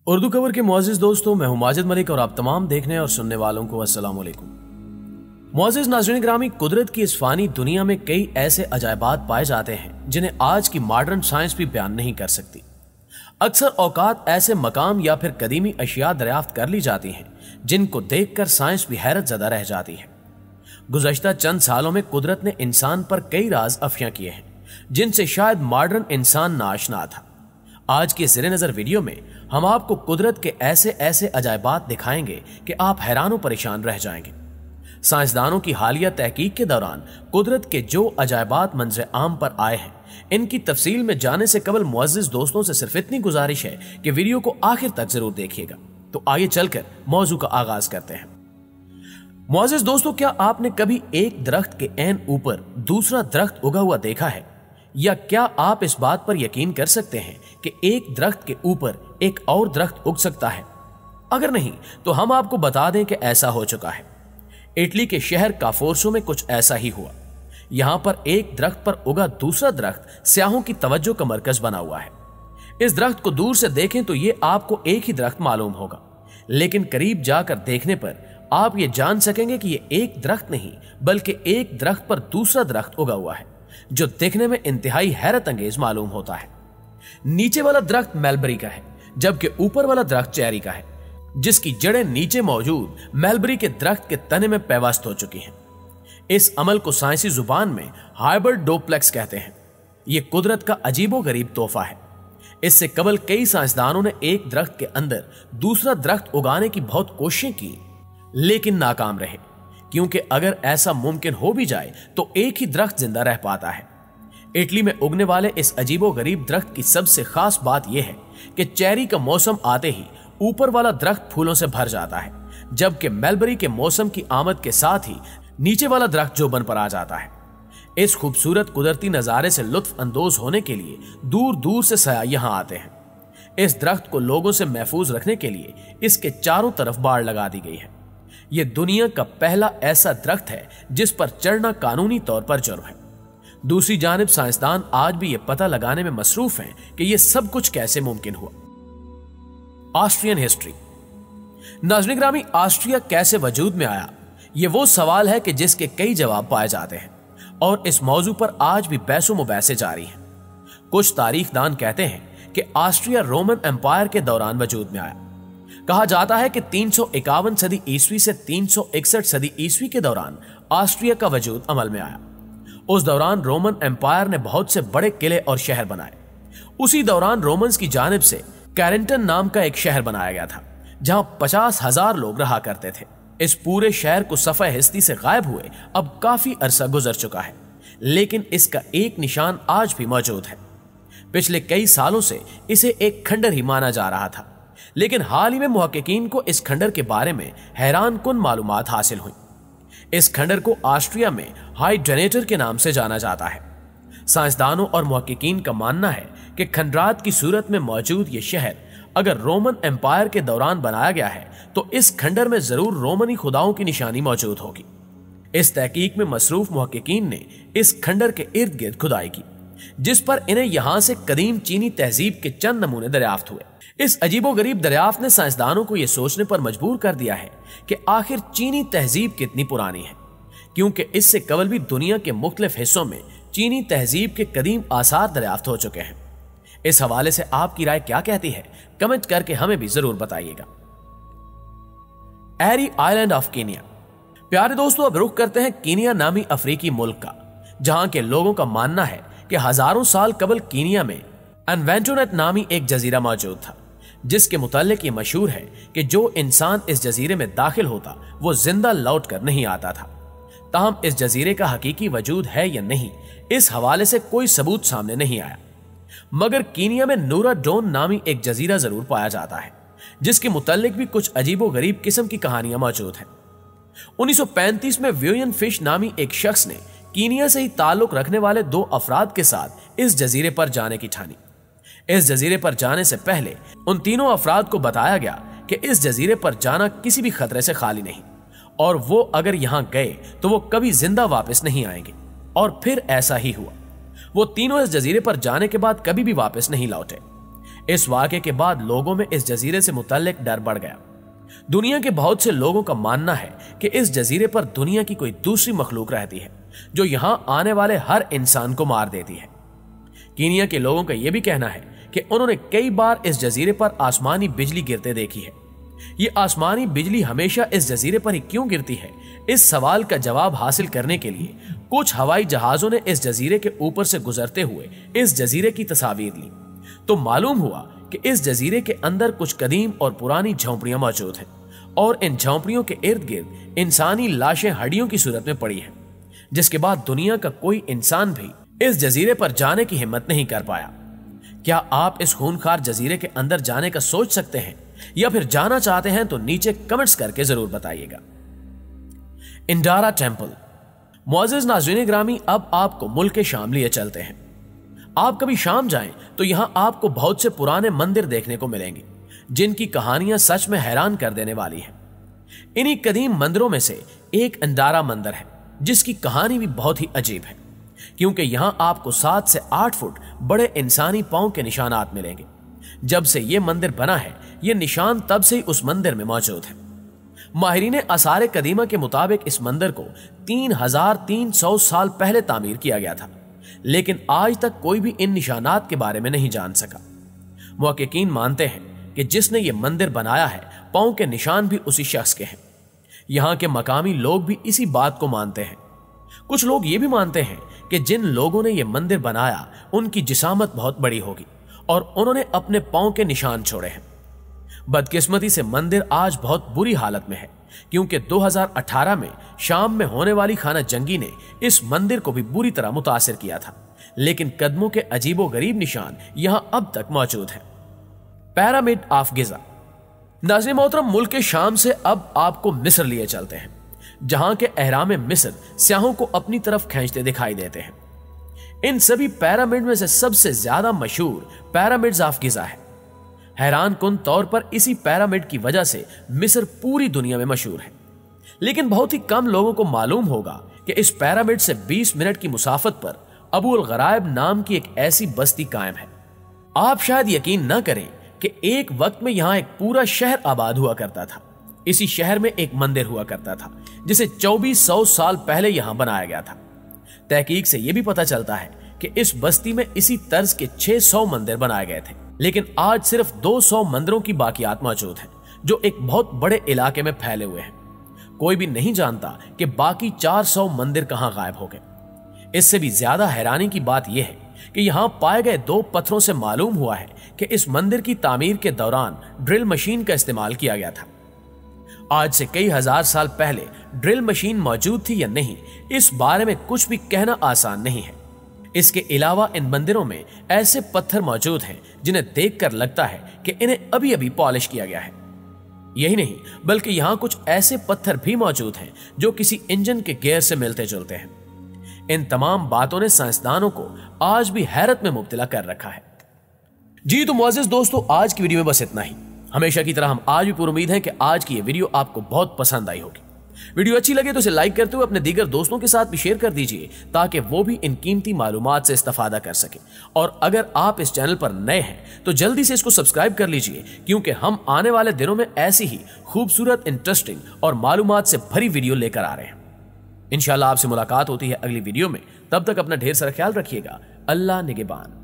उर्दू खबर के मुअज़्ज़िज़ दोस्तों, मैं हूं माजिद मलिक और आप तमाम देखने और सुनने वालों को अस्सलाम वालेकुम। मुअज़्ज़िज़ नाज़रीन ग्रामी, कुदरत की इस फानी दुनिया में कई ऐसे अजायबात पाए जाते हैं जिन्हें आज की मॉडर्न साइंस भी बयान नहीं कर सकती। अक्सर औकात ऐसे मकाम या फिर कदीमी अशिया दरियाफ्त कर ली जाती हैं जिनको देखकर साइंस भी हैरत ज़दा रह जाती है। गुज़श्ता चंद सालों में कुदरत ने इंसान पर कई राज अफ़ियां किए हैं जिनसे शायद मॉडर्न इंसान नाआशना था। आज के ज़ेरे नज़र वीडियो में हम आपको कुदरत के ऐसे ऐसे अजायबात दिखाएंगे कि आप हैरान परेशान रह जाएंगे। साइंसदानों की हालिया तहकीक के दौरान कुदरत के जो अजायबात मंजर आम पर आए हैं, इनकी तफसील में जाने से कबल मुअज़्ज़िज़ दोस्तों से सिर्फ इतनी गुजारिश है कि वीडियो को आखिर तक जरूर देखिएगा। तो आइए चलकर मौजू का आगाज करते हैं। मुअज़्ज़िज़ दोस्तों, क्या आपने कभी एक दरख्त के ऐन ऊपर दूसरा दरख्त उगा हुआ देखा है? या क्या आप इस बात पर यकीन कर सकते हैं कि एक दरख्त के ऊपर एक और दरख्त उग सकता है? अगर नहीं तो हम आपको बता दें कि ऐसा हो चुका है। इटली के शहर काफोर्सो में कुछ ऐसा ही हुआ। यहां पर एक दरख्त पर उगा दूसरा दरख्त स्याहों की तवज्जो का मरकज बना हुआ है। इस दरख्त को दूर से देखें तो ये आपको एक ही दरख्त मालूम होगा, लेकिन करीब जाकर देखने पर आप ये जान सकेंगे कि ये एक दरख्त नहीं बल्कि एक दरख्त पर दूसरा दरख्त उगा हुआ है, जो देखने में इंतहाई हैरत अंगेज मालूम होता है। नीचे वाला दरख्त मेलबरी का है, जबकि ऊपर वाला दरख्त चेरी का है, जिसकी जड़ें नीचे मौजूद मेलबरी के दरख्त के तने में पैवस्त हो चुकी हैं। इस अमल को साइंसी जुबान में हाइब्रिड डुप्लेक्स कहते हैं। यह कुदरत का अजीबो गरीब तोहफा है। इससे कबल कई साइंसदानों ने एक दरख्त के अंदर दूसरा दरख्त उगाने की बहुत कोशिशें की, लेकिन नाकाम रहे, क्योंकि अगर ऐसा मुमकिन हो भी जाए तो एक ही दरख्त जिंदा रह पाता है। इटली में उगने वाले इस अजीबो गरीब दरख्त की सबसे खास बात यह है कि चेरी का मौसम आते ही ऊपर वाला दरख्त फूलों से भर जाता है, जबकि मेलबरी के मौसम की आमद के साथ ही नीचे वाला दरख्त जोबन पर आ जाता है। इस खूबसूरत कुदरती नजारे से लुत्फ अंदोज होने के लिए दूर दूर से सयाह यहां आते हैं। इस दरख्त को लोगों से महफूज रखने के लिए इसके चारों तरफ बाड़ लगा दी गई है। यह दुनिया का पहला ऐसा दरख्त है जिस पर चढ़ना कानूनी तौर पर जुर्म है। दूसरी जानिब साइंसदान आज भी यह पता लगाने में मसरूफ हैं कि यह सब कुछ कैसे मुमकिन हुआ। Austrian history. नाज़रीन ग्रामी, ऑस्ट्रिया कैसे वजूद में आया, यह वो सवाल है कि जिसके कई जवाब पाए जाते हैं और इस मौजू पर आज भी बहसो मुबहसे जारी हैं। कुछ तारीखदान कहते हैं कि ऑस्ट्रिया रोमन एम्पायर के दौरान वजूद में आया। कहा जाता है कि 351 सदी ईस्वी से 361 सदी ईस्वी के दौरान ऑस्ट्रिया का वजूद अमल में आया। उस दौरान रोमन एम्पायर ने बहुत से बड़े किले और शहर बनाए। उसी दौरान रोमन्स की जानिब से कैरेंटन नाम का एक शहर बनाया गया था, जहां 50,000 लोग रहा करते थे। इस पूरे शहर को सफ़े हिस्ती से गायब हुए अब काफी अरसा गुजर चुका है, लेकिन इसका एक निशान आज भी मौजूद है। पिछले कई सालों से इसे एक खंडर ही माना जा रहा था, लेकिन हाल ही में मुहक्किकीन को इस खंडर के बारे में हैरान कुन मालूमात हासिल हुई। इस खंडर को ऑस्ट्रिया में हाइड्रेनेटर के नाम से जाना जाता है। साइंसदानों और मुहक्किकीन का मानना है कि खंडरात की सूरत में मौजूद ये शहर अगर रोमन एम्पायर के दौरान बनाया गया है तो इस खंडर में जरूर रोमनी खुदाओं की निशानी मौजूद होगी। इस तहकीक में मसरूफ मुहक्किकीन ने इस खंडर के इर्द गिर्द खुदाई की, जिस पर इन्हें यहां से कदीम चीनी तहजीब के चंद नमूने दरियाफ्त हुए। इस अजीबो गरीब दरियाफ्त ने साइंसदानों को यह सोचने पर मजबूर कर दिया है कि आखिर चीनी तहजीब कितनी पुरानी है, क्योंकि इससे कबल भी दुनिया के मुख्तलिफ हिस्सों में चीनी तहजीब के कदीम आसार दरियाफ्त हो चुके हैं। इस हवाले से आपकी राय क्या कहती है, कमेंट करके हमें भी जरूर बताइएगा। एरी आइलैंड ऑफ कीनिया। प्यारे दोस्तों, अब रुख करते हैं कीनिया नामी अफ्रीकी मुल्क का, जहां के लोगों का मानना है कि हजारों साल कबल कीनिया में एनवेंटोनेट नामी एक जजीरा मौजूद था, जिसके मुतालिक ये मशहूर है कि जो इंसान इस जजीरे में दाखिल होता वो जिंदा लौट कर नहीं आता था। ताहम इस जजीरे का हकीकी वजूद है या नहीं, इस हवाले से कोई सबूत सामने नहीं आया, मगर कीनिया में नूरा डोन नामी एक जजीरा जरूर पाया जाता है, जिसके मुतालिक भी कुछ अजीबो गरीब किस्म की कहानियां मौजूद हैं। 1935 में विलियम फिश नामी एक शख्स ने कीनिया से ही ताल्लुक रखने वाले 2 अफराद के साथ इस जजीरे पर जाने की ठानी। इस जजीरे पर जाने से पहले उन तीनों अफराद को बताया गया कि इस जजीरे पर जाना किसी भी खतरे से खाली नहीं, और वो अगर यहां गए तो वो कभी जिंदा वापस नहीं आएंगे। और फिर ऐसा ही हुआ। वो तीनों इस जजीरे पर जाने के बाद कभी भी वापस नहीं लौटे। इस वाक़े के बाद लोगों में इस जजीरे से मुतल्लिक डर बढ़ गया। दुनिया के बहुत से लोगों का मानना है कि इस जजीरे पर दुनिया की कोई दूसरी मखलूक रहती है जो यहां आने वाले हर इंसान को मार देती है। कीनिया के लोगों का यह भी कहना है कि उन्होंने कई बार इस जजीरे पर आसमानी बिजली गिरते देखी है। ये आसमानी बिजली हमेशा इस जजीरे पर ही क्यों गिरती है, इस सवाल का जवाब हासिल करने के लिए कुछ हवाई जहाजों ने इस जजीरे के ऊपर से गुजरते हुए इस जजीरे की तस्वीर ली, तो मालूम हुआ कि इस जजीरे के अंदर कुछ कदीम और पुरानी झोंपड़ियां मौजूद हैं और इन झोंपड़ियों के इर्द गिर्द इंसानी लाशें हड्डियों की सूरत में पड़ी हैं, जिसके बाद दुनिया का कोई इंसान भी इस जजीरे पर जाने की हिम्मत नहीं कर पाया। क्या आप इस खूनखार जजीरे के अंदर जाने का सोच सकते हैं या फिर जाना चाहते हैं तो नीचे कमेंट्स करके जरूर बताइएगा। इंडारा टेंपल। मुअज़्ज़िज़ नाज़रीन ग्रामी, अब आपको मुल्क शाम लिए चलते हैं। आप कभी शाम जाएं तो यहां आपको बहुत से पुराने मंदिर देखने को मिलेंगे जिनकी कहानियां सच में हैरान कर देने वाली हैं। इन्हीं कदीम मंदिरों में से एक इंडारा मंदिर है जिसकी कहानी भी बहुत ही अजीब है, क्योंकि यहां आपको 7 से 8 फुट बड़े इंसानी पांव के निशानात मिलेंगे। जब से यह मंदिर बना है, ये निशान तब से ही उस मंदिर में मौजूद है। माहिरीन आसार कदीमा के मुताबिक इस मंदिर को 3300 साल पहले तामीर किया गया था, लेकिन आज तक कोई भी इन निशानात के बारे में नहीं जान सका। मुहक्किकीन मानते हैं कि जिसने ये मंदिर बनाया है, पांव के निशान भी उसी शख्स के हैं। यहां के मकामी लोग भी इसी बात को मानते हैं। कुछ लोग ये भी मानते हैं कि जिन लोगों ने यह मंदिर बनाया उनकी जिसामत बहुत बड़ी होगी और उन्होंने अपने पांव के निशान छोड़े हैं। बदकिस्मती से मंदिर आज बहुत बुरी हालत में है, क्योंकि 2018 में शाम में होने वाली खाना जंगी ने इस मंदिर को भी बुरी तरह मुतासिर किया था, लेकिन कदमों के अजीबो गरीब निशान यहां अब तक मौजूद हैं। Pyramid of Giza. नाज़रीन मोहतरम, मुल्क शाम से अब आपको मिस्र लिए चलते हैं, जहां के एहराम मिस्र स्याहों को अपनी तरफ खींचते दिखाई देते हैं। इन सभी पिरामिड में से सबसे ज्यादा मशहूर पिरामिड्स ऑफ गिजा है। हैरान कुन तौर पर इसी पिरामिड की वजह से मिस्र पूरी दुनिया में मशहूर है, लेकिन बहुत ही कम लोगों को मालूम होगा कि इस पिरामिड से 20 मिनट की मुसाफत पर अबू अल गराइब नाम की एक ऐसी बस्ती कायम है। आप शायद यकीन न करें कि एक वक्त में यहां एक पूरा शहर आबाद हुआ करता था। इसी शहर में एक मंदिर हुआ करता था जिसे 2400 साल पहले यहां बनाया गया था। तहकीक से यह भी पता चलता है कि इस बस्ती में इसी तर्ज के 600 मंदिर बनाए गए थे, लेकिन आज सिर्फ 200 मंदिरों की बाकियात मौजूद हैं, जो एक बहुत बड़े इलाके में फैले हुए हैं। कोई भी नहीं जानता कि बाकी 400 मंदिर कहां गायब हो गए। इससे भी ज्यादा हैरानी की बात यह है कि यहां पाए गए 2 पत्थरों से मालूम हुआ है कि इस मंदिर की तामीर के दौरान ड्रिल मशीन का इस्तेमाल किया गया था। आज से कई हजार साल पहले ड्रिल मशीन मौजूद थी या नहीं, इस बारे में कुछ भी कहना आसान नहीं है। इसके अलावा इन मंदिरों में ऐसे पत्थर मौजूद हैं जिन्हें देखकर लगता है कि इन्हें अभी अभी पॉलिश किया गया है। यही नहीं, बल्कि यहां कुछ ऐसे पत्थर भी मौजूद हैं जो किसी इंजन के गियर से मिलते जुलते हैं। इन तमाम बातों ने साइंसदानों को आज भी हैरत में मुब्तला कर रखा है। जी तो मुअज़्ज़िज़ दोस्तों, आज की वीडियो में बस इतना ही। हमेशा की तरह हम आज भी पूरी उम्मीद है कि आज की ये वीडियो आपको बहुत पसंद आई होगी। वीडियो अच्छी लगे तो इसे लाइक करते हुए अपने दीगर दोस्तों के साथ भी शेयर कर दीजिए, ताकि वो भी इन कीमती मालूमात से इस्तेफादा कर सके। और अगर आप इस चैनल पर नए हैं तो जल्दी से इसको सब्सक्राइब कर लीजिए, क्योंकि हम आने वाले दिनों में ऐसी ही खूबसूरत, इंटरेस्टिंग और मालूमात से भरी वीडियो लेकर आ रहे हैं। इंशाल्लाह आपसे मुलाकात होती है अगली वीडियो में। तब तक अपना ढेर सारा ख्याल रखिएगा। अल्लाह निगहबान।